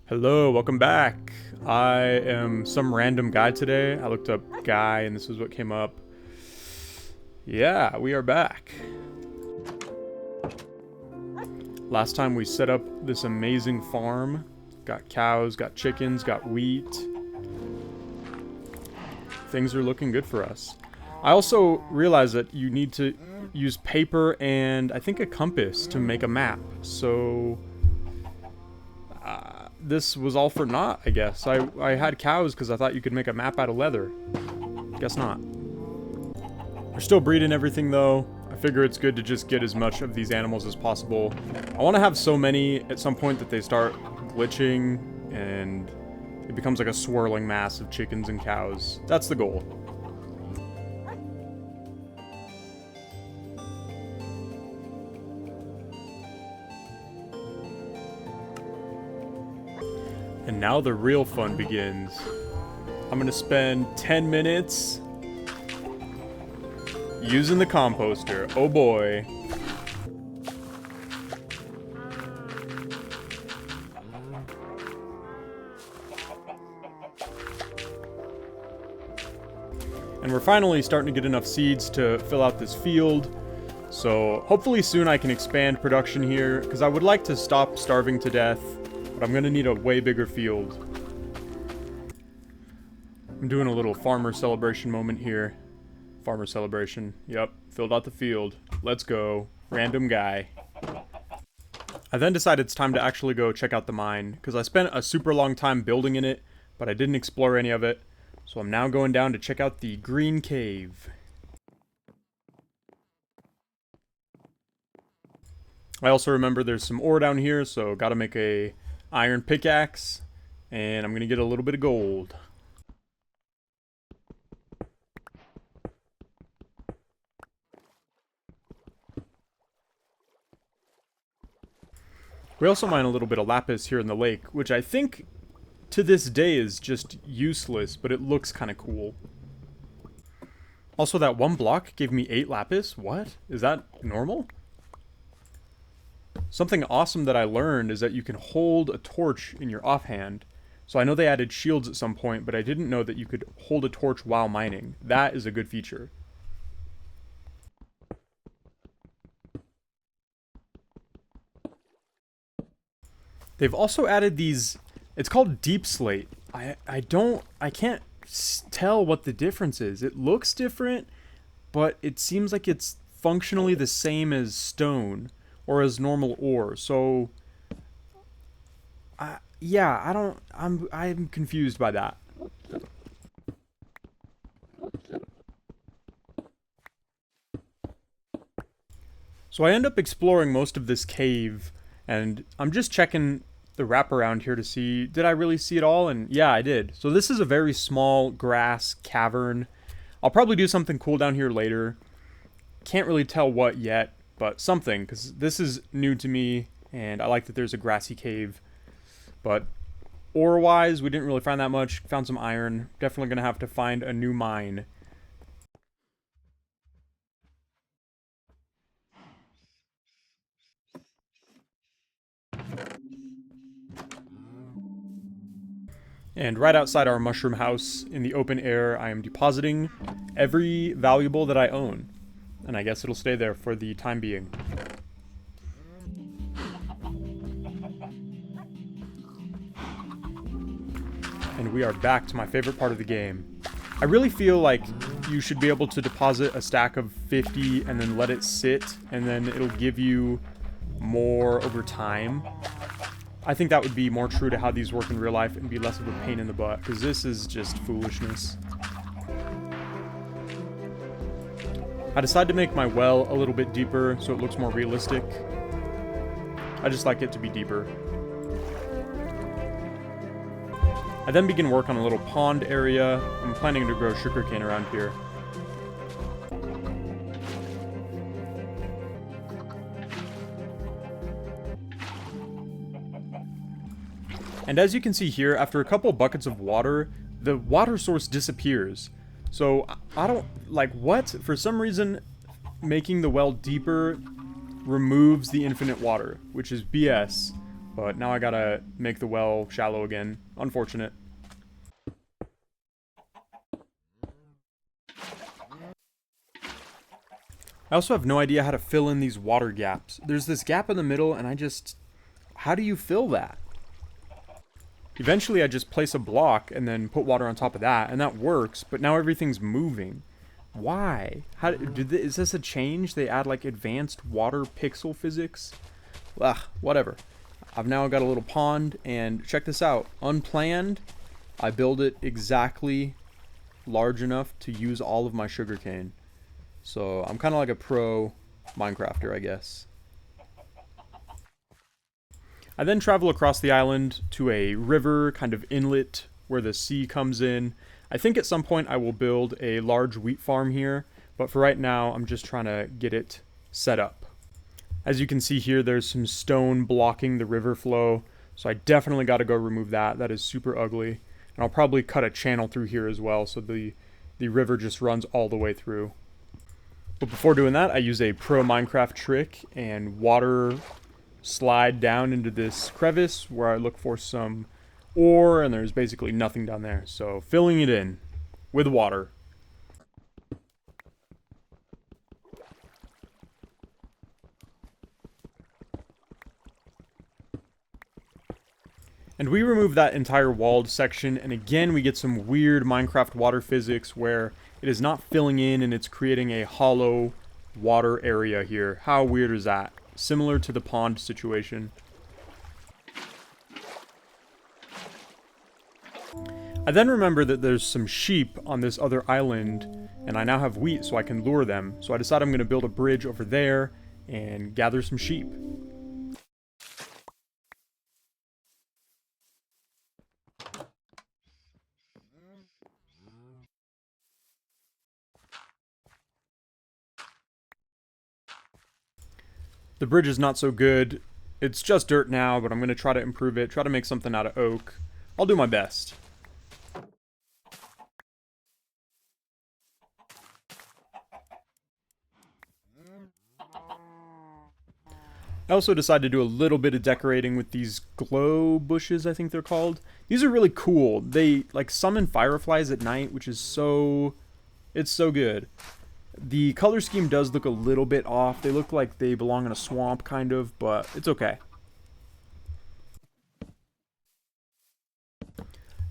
Hello, welcome back. I am some random guy today. I looked up guy and this is what came up. Yeah, we are back. Last time we set up this amazing farm. Got cows, got chickens, got wheat. Things are looking good for us. I also realized that you need to use paper and I think a compass to make a map. So this was all for naught, I guess. I had cows because I thought you could make a map out of leather. Guess not. We're still breeding everything though. I figure it's good to just get as much of these animals as possible. I want to have so many at some point that they start glitching and it becomes like a swirling mass of chickens and cows. That's the goal. And now the real fun begins. I'm gonna spend 10 minutes using the composter. Oh boy. And we're finally starting to get enough seeds to fill out this field. So hopefully soon I can expand production here, because I would like to stop starving to death. But I'm gonna need a way bigger field. I'm doing a little farmer celebration moment here. Farmer celebration. Yep, filled out the field. Let's go. Random guy. I then decided it's time to actually go check out the mine, because I spent a super long time building in it, but I didn't explore any of it. So I'm now going down to check out the green cave. I also remember there's some ore down here, so gotta make a iron pickaxe, and I'm gonna get a little bit of gold. We also mine a little bit of lapis here in the lake, which I think to this day is just useless, but it looks kind of cool. Also, that one block gave me 8 lapis? What? Is that normal? Something awesome that I learned is that you can hold a torch in your offhand. So I know they added shields at some point, but I didn't know that you could hold a torch while mining. That is a good feature. They've also added these, it's called deep slate. I can't tell what the difference is. It looks different, but it seems like it's functionally the same as stone. Or as normal ore, so yeah, I'm confused by that. So I end up exploring most of this cave, and I'm just checking the wraparound here to see, did I really see it all? And yeah, I did. So this is a very small grass cavern. I'll probably do something cool down here later. Can't really tell what yet. But something, because this is new to me, and I like that there's a grassy cave. But ore-wise, we didn't really find that much. Found some iron. Definitely going to have to find a new mine. And right outside our mushroom house, in the open air, I am depositing every valuable that I own. And I guess it'll stay there for the time being. And we are back to my favorite part of the game. I really feel like you should be able to deposit a stack of 50 and then let it sit, and then it'll give you more over time. I think that would be more true to how these work in real life and be less of a pain in the butt, because this is just foolishness. I decided to make my well a little bit deeper so it looks more realistic. I just like it to be deeper. I then begin work on a little pond area. I'm planning to grow sugarcane around here. And as you can see here, after a couple buckets of water, the water source disappears. So, I don't, like, what? For some reason, making the well deeper removes the infinite water, which is BS. but now I gotta make the well shallow again. Unfortunate. I also have no idea how to fill in these water gaps. There's this gap in the middle, and how do you fill that? Eventually I just place a block and then put water on top of that, and that works, but now everything's moving. Why? Is this a change? They add like advanced water pixel physics? Ugh, whatever. I've now got a little pond, and check this out. Unplanned, I build it exactly large enough to use all of my sugarcane. So I'm kind of like a pro Minecrafter, I guess. I then travel across the island to a river, kind of inlet, where the sea comes in. I think at some point I will build a large wheat farm here, but for right now I'm just trying to get it set up. As you can see here, there's some stone blocking the river flow, so I definitely got to go remove that. That is super ugly. And I'll probably cut a channel through here as well, so the river just runs all the way through. But before doing that, I use a pro Minecraft trick and water slide down into this crevice where I look for some ore, and there's basically nothing down there. So filling it in with water. And we remove that entire walled section, and again we get some weird Minecraft water physics where it is not filling in and it's creating a hollow water area here. How weird is that? Similar to the pond situation. I then remember that there's some sheep on this other island, and I now have wheat so I can lure them. So I decide I'm going to build a bridge over there and gather some sheep. The bridge is not so good. It's just dirt now, but I'm going to try to improve it, try to make something out of oak. I'll do my best. I also decided to do a little bit of decorating with these glow bushes, I think they're called. These are really cool. They like summon fireflies at night, which is it's so good. The color scheme does look a little bit off. They look like they belong in a swamp, kind of, but it's okay.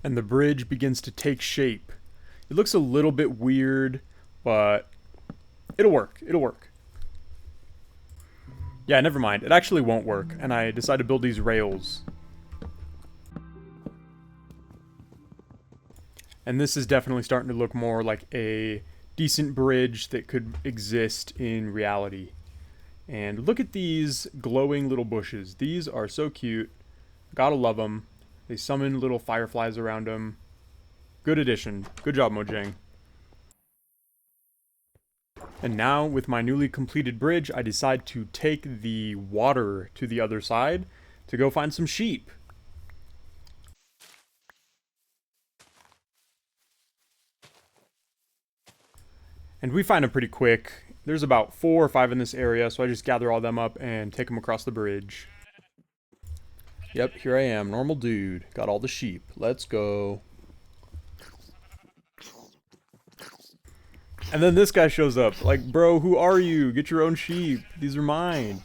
And the bridge begins to take shape. It looks a little bit weird, but it'll work. It'll work. Yeah, never mind. It actually won't work, and I decided to build these rails. And this is definitely starting to look more like a decent bridge that could exist in reality. And look at these glowing little bushes. These are so cute. Gotta love them. They summon little fireflies around them. Good addition. Good job, Mojang. And now, with my newly completed bridge, I decide to take the water to the other side to go find some sheep. And we find them pretty quick. There's about 4 or 5 in this area, so I just gather all them up and take them across the bridge. Yep, here I am, normal dude. Got all the sheep. Let's go. And then this guy shows up. Like, bro, who are you? Get your own sheep. These are mine.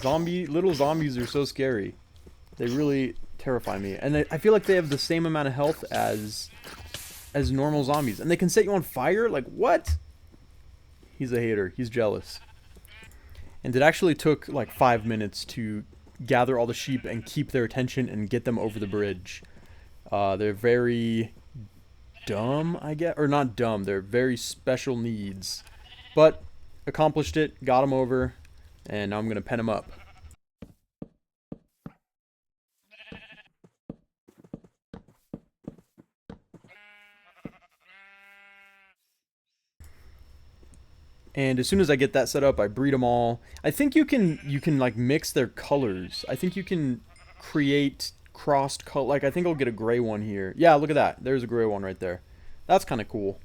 Little zombies are so scary. They really terrify me. And I feel like they have the same amount of health as normal zombies. And they can set you on fire? Like, what? He's a hater. He's jealous. And it actually took like 5 minutes to gather all the sheep and keep their attention and get them over the bridge. They're very dumb, I guess. Or not dumb. They're very special needs. But accomplished it. Got them over. And now I'm going to pen them up. And as soon as I get that set up, I breed them all. I think you can like mix their colors. I think you can create crossed color. Like, I think I'll get a gray one here. Yeah, look at that. There's a gray one right there. That's kind of cool.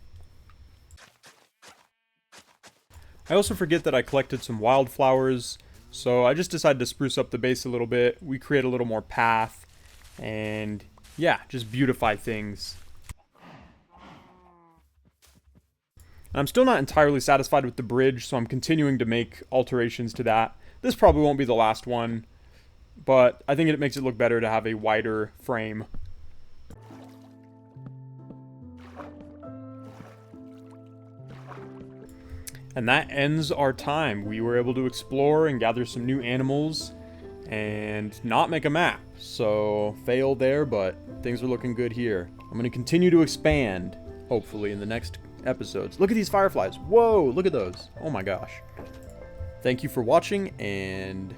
I also forget that I collected some wildflowers. So I just decided to spruce up the base a little bit. We create a little more path. And yeah, just beautify things. I'm still not entirely satisfied with the bridge, so I'm continuing to make alterations to that. This probably won't be the last one, but I think it makes it look better to have a wider frame. And that ends our time. We were able to explore and gather some new animals and not make a map. So, fail there, but things are looking good here. I'm going to continue to expand, hopefully, in the next episodes. Look at these fireflies. Whoa, look at those. Oh my gosh. Thank you for watching, and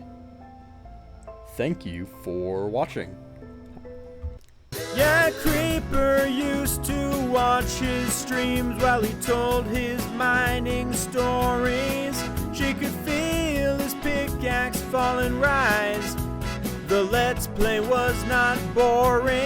thank you for watching. Yeah, Creeper used to watch his streams while he told his mining stories. She could feel his pickaxe fall and rise. The Let's Play was not boring.